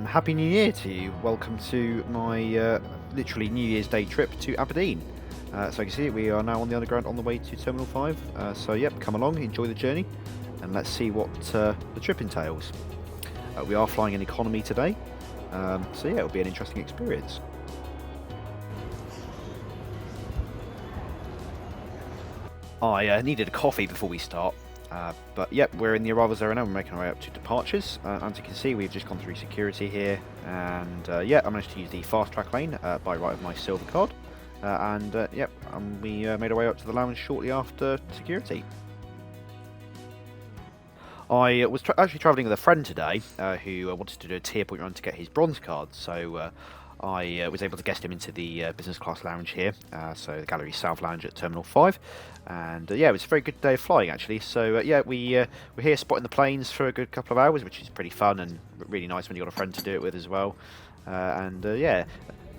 Happy New Year to you. Welcome to my literally New Year's Day trip to Aberdeen. So you can see we are now on the underground on the way to Terminal 5. So yep, come along, enjoy the journey, and let's see what the trip entails. We are flying in economy today, so yeah, it'll be an interesting experience. I needed a coffee before we start. But yep, we're in the arrivals area now. We're making our way up to departures. As you can see, we've just gone through security here, and yeah, I managed to use the fast track lane by right of my silver card. Yep, we made our way up to the lounge shortly after security. I was actually travelling with a friend today who wanted to do a tier point run to get his bronze card, so I was able to guest him into the business class lounge here, so the Gallery South Lounge at Terminal 5, and yeah, it was a very good day of flying actually. So yeah, we're here spotting the planes for a good couple of hours, which is pretty fun and really nice when you've got a friend to do it with as well. Yeah,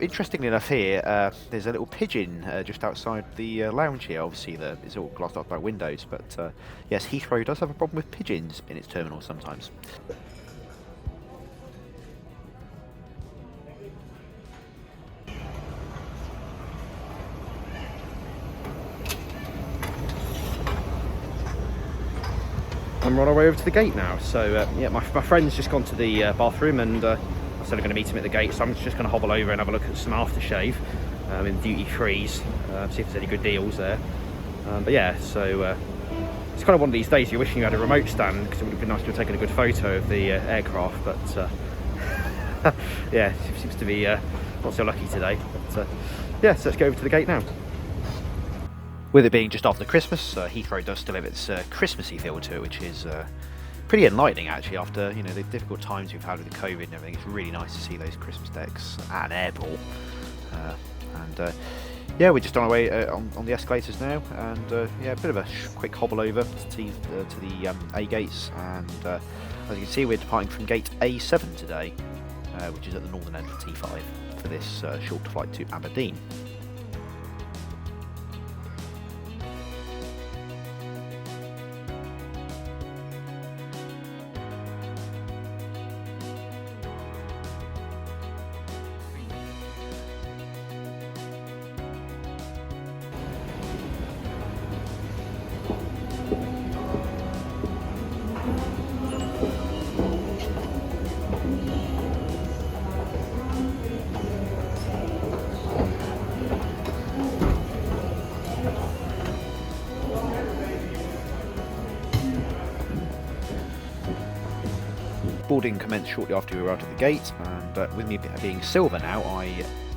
interestingly enough here, there's a little pigeon just outside the lounge here. Obviously it's all glassed off by windows, but yes, Heathrow does have a problem with pigeons in its terminal sometimes. And we're on our way over to the gate now. So yeah, my friend's just gone to the bathroom, and I said I'm going to meet him at the gate, so I'm just going to hobble over and have a look at some aftershave in duty frees, see if there's any good deals there. But yeah, so it's kind of one of these days you're wishing you had a remote stand, because it would have been nice to have taken a good photo of the aircraft, but yeah, it seems to be not so lucky today. But yeah, so let's go over to the gate now. With it being just after Christmas, Heathrow does still have its Christmassy feel to it, which is pretty enlightening actually. After the difficult times we've had with the COVID and everything, it's really nice to see those Christmas decks at an airport. Yeah, we're just on our way on the escalators now, and yeah, a bit of a quick hobble over to the A gates, and as you can see, we're departing from gate A7 today, which is at the northern end of T5 for this short flight to Aberdeen. Boarding commenced shortly after we arrived at the gate, and with me being silver now, I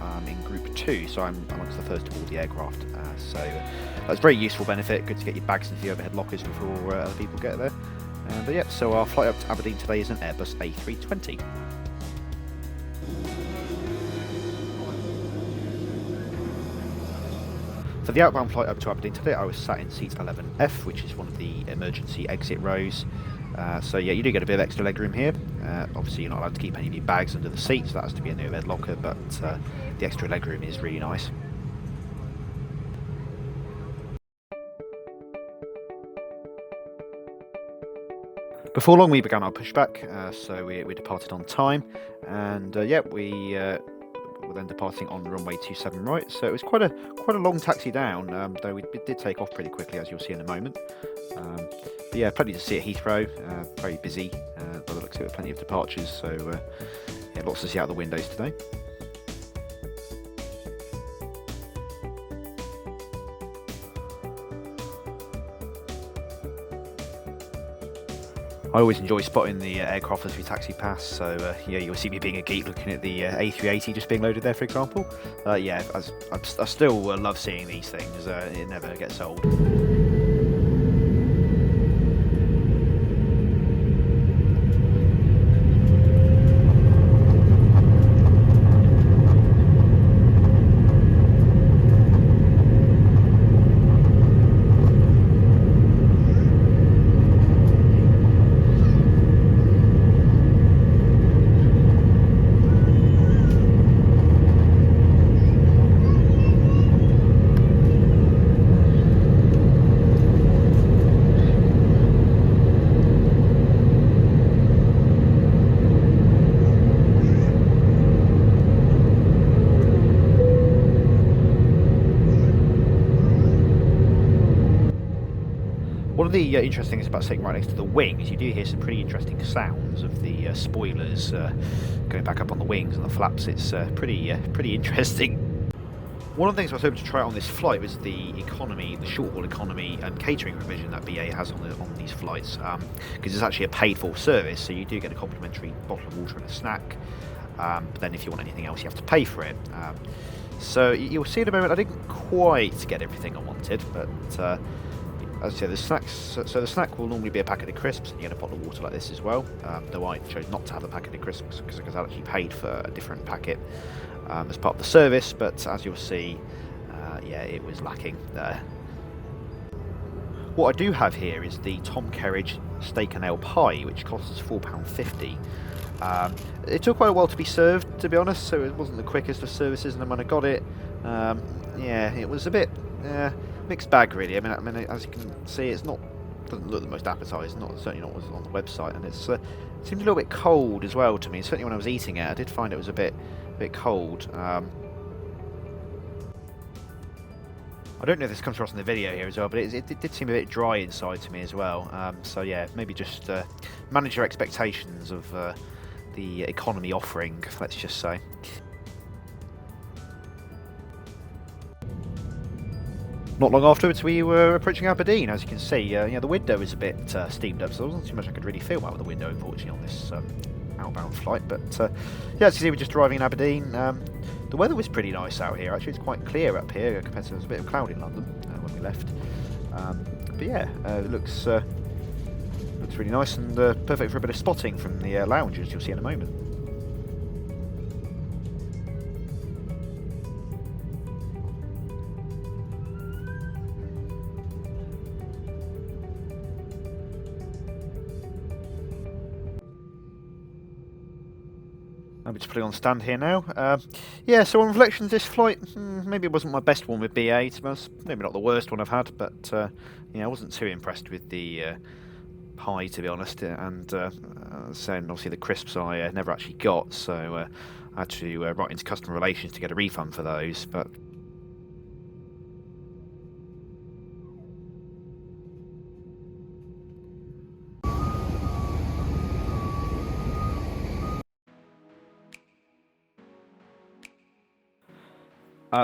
am in group 2, so I'm amongst the first to board the aircraft. So that's a very useful benefit, good to get your bags into the overhead lockers before other people get there. But yeah, so our flight up to Aberdeen today is an Airbus A320. For the outbound flight up to Aberdeen today, I was sat in seat 11F, which is one of the emergency exit rows. So yeah, you do get a bit of extra legroom here. Obviously you're not allowed to keep any of your bags under the seat, so that has to be a overhead locker, but the extra legroom is really nice. Before long we began our pushback, so we departed on time, and yeah, we were then departing on runway 27 right, so it was quite a long taxi down, though we did take off pretty quickly, as you'll see in a moment. But yeah, plenty to see at Heathrow, very busy, by the looks of it, plenty of departures, so yeah, lots to see out the windows today. I always enjoy spotting the aircraft as we taxi past, so yeah, you'll see me being a geek looking at the A380 just being loaded there, for example. Yeah, I still love seeing these things, it never gets old. One of the interesting things about sitting right next to the wing is you do hear some pretty interesting sounds of the spoilers going back up on the wings and the flaps. It's pretty interesting. One of the things I was hoping to try out on this flight was the economy, the short-haul economy and catering provision that BA has on these flights, because it's actually a paid-for service, so you do get a complimentary bottle of water and a snack, but then if you want anything else you have to pay for it. So you'll see in a moment I didn't quite get everything I wanted, but as I say, the snacks, so the snack will normally be a packet of crisps, and you get a bottle of water like this as well, though I chose not to have a packet of crisps because I actually paid for a different packet as part of the service, but as you'll see, yeah, it was lacking there. What I do have here is the Tom Kerridge steak and ale pie, which costs £4.50. It took quite a while to be served, to be honest, so it wasn't the quickest of services, and then when I got it, yeah, it was a bit mixed bag really. I mean, as you can see, doesn't look the most appetising, certainly not what's on the website, and it seemed a little bit cold as well to me. Certainly when I was eating it, I did find it was a bit cold. I don't know if this comes across in the video here as well, but it did seem a bit dry inside to me as well. So yeah, maybe just manage your expectations of the economy offering, let's just say. Not long afterwards, we were approaching Aberdeen. As you can see, the window is a bit steamed up, so there wasn't too much I could really film out with the window, unfortunately, on this outbound flight. But yeah, as you see, we're just driving in Aberdeen. The weather was pretty nice out here. Actually, it's quite clear up here compared to there was a bit of cloud in London when we left. But yeah, it looks really nice and perfect for a bit of spotting from the lounge, as you'll see in a moment. I'm just putting on stand here now. Yeah, so on reflections, this flight, maybe it wasn't my best one with BA, to be honest. Maybe not the worst one I've had, but yeah, I wasn't too impressed with the pie, to be honest. And saying obviously the crisps I never actually got, so I had to write into customer relations to get a refund for those. But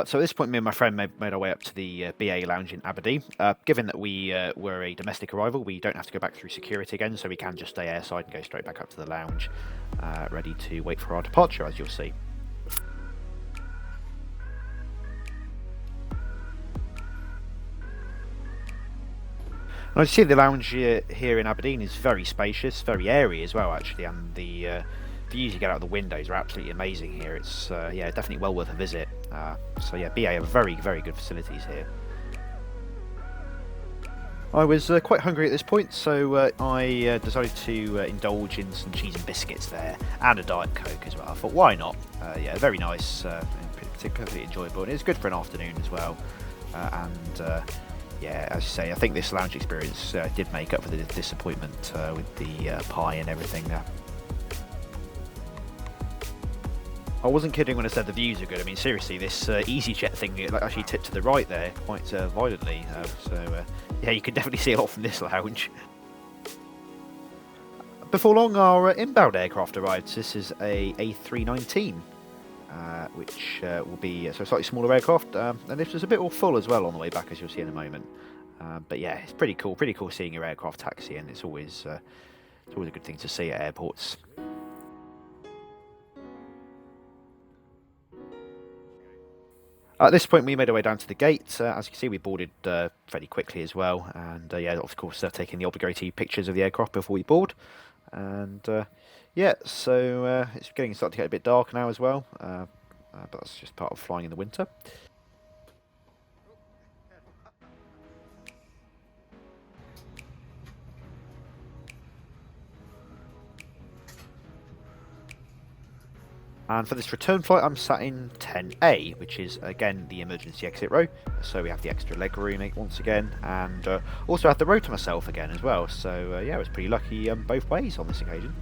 so at this point, me and my friend made our way up to the BA lounge in Aberdeen. Given that we were a domestic arrival, we don't have to go back through security again, so we can just stay airside and go straight back up to the lounge, ready to wait for our departure, as you'll see. And as you see, the lounge here in Aberdeen is very spacious, very airy as well, actually, and the views you get out of the windows are absolutely amazing here. It's yeah, definitely well worth a visit. So yeah, BA have very good facilities here. I was quite hungry at this point, so I decided to indulge in some cheese and biscuits there, and a Diet Coke as well. I thought, why not? Yeah, very nice, particularly enjoyable, and it's good for an afternoon as well. Yeah, as you say, I think this lounge experience did make up for the disappointment with the pie and everything there. I wasn't kidding when I said the views are good. I mean, seriously, this EasyJet thing actually tipped to the right there quite violently. So yeah, you can definitely see a lot from this lounge. Before long, our inbound aircraft arrived. This is a A319, which will be a slightly smaller aircraft, and this was a bit all full as well on the way back, as you'll see in a moment. But yeah, it's pretty cool seeing your aircraft taxi, and it's always a good thing to see at airports. At this point, we made our way down to the gate. As you can see, we boarded fairly quickly as well, and yeah, of course, taking the obligatory pictures of the aircraft before we board. And yeah, so it's starting to get a bit dark now as well, but that's just part of flying in the winter. And for this return flight, I'm sat in 10A, which is, again, the emergency exit row. So we have the extra leg room once again, and also have the row to myself again as well. So yeah, I was pretty lucky both ways on this occasion.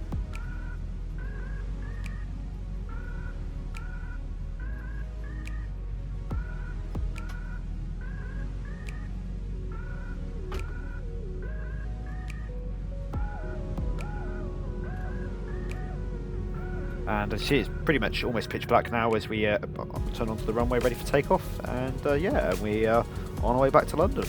And as you see, it's pretty much almost pitch black now as we turn onto the runway ready for takeoff. And yeah, we are on our way back to London.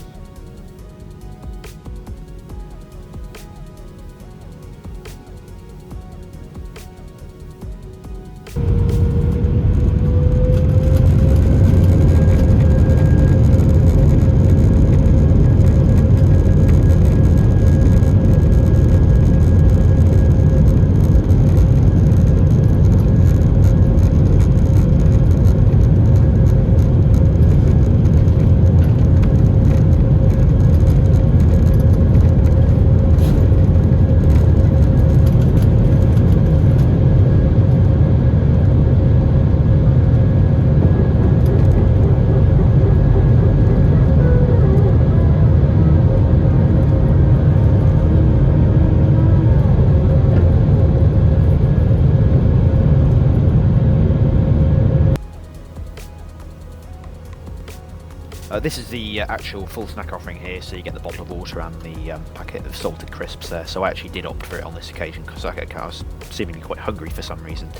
This is the actual full snack offering here, so you get the bottle of water and the packet of salted crisps there. So I actually did opt for it on this occasion because I was seemingly quite hungry for some reason.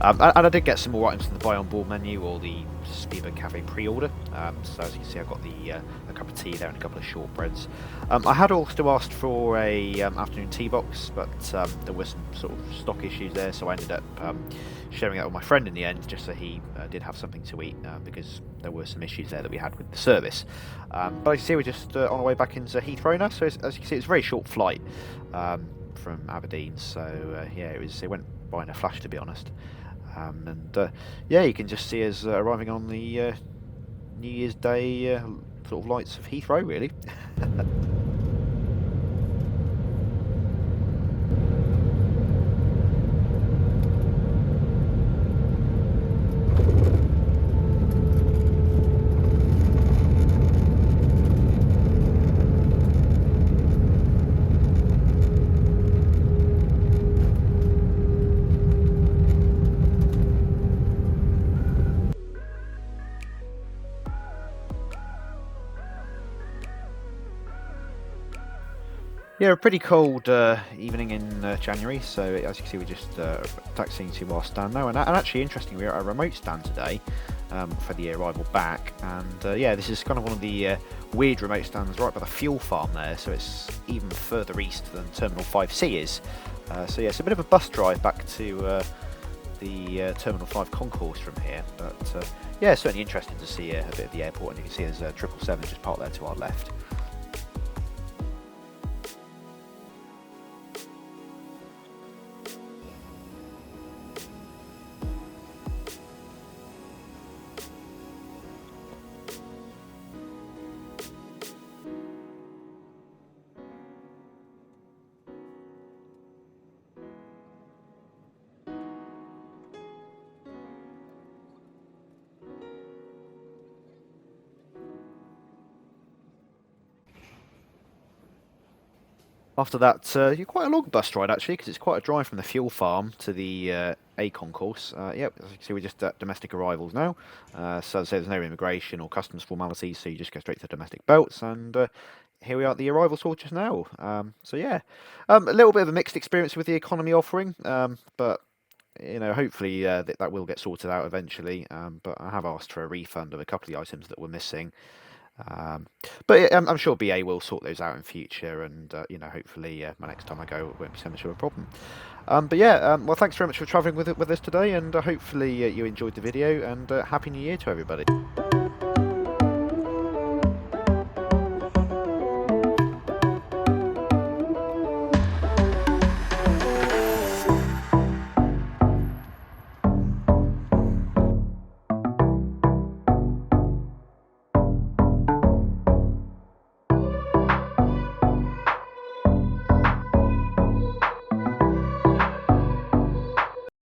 And I did get some more items from the buy on board menu or the Speedbird Cafe pre-order. So as you can see, I've got a cup of tea there and a couple of shortbreads. I had also asked for a afternoon tea box, but there were some sort of stock issues there, so I ended up sharing that with my friend in the end, just so he did have something to eat, because there were some issues there that we had with the service. But as you see, we're just on our way back into Heathrow now, so as you can see, it's a very short flight from Aberdeen, so yeah, it went by in a flash, to be honest. And yeah, you can just see us arriving on the New Year's Day sort of lights of Heathrow, really. Yeah, a pretty cold evening in January, so as you can see, we're just taxiing to our stand now. And actually, interestingly, we're at a remote stand today for the arrival back. And yeah, this is kind of one of the weird remote stands right by the fuel farm there, so it's even further east than Terminal 5C is. So yeah, it's a bit of a bus drive back to the Terminal 5 concourse from here. But yeah, it's certainly interesting to see a bit of the airport, and you can see there's a 777 just parked there to our left. After that, you're quite a long bus ride actually, because it's quite a drive from the fuel farm to the A concourse. Yep, as you can see, we're just at domestic arrivals now. So as I say, there's no immigration or customs formalities, so you just go straight to domestic belts, and here we are at the arrival sort just now. So yeah, a little bit of a mixed experience with the economy offering, but you know, hopefully that will get sorted out eventually. But I have asked for a refund of a couple of the items that were missing. But I'm sure BA will sort those out in future, and you know, hopefully my next time I go it won't be so much of a problem. But yeah, well, thanks very much for travelling with us today, and hopefully you enjoyed the video, and Happy New Year to everybody.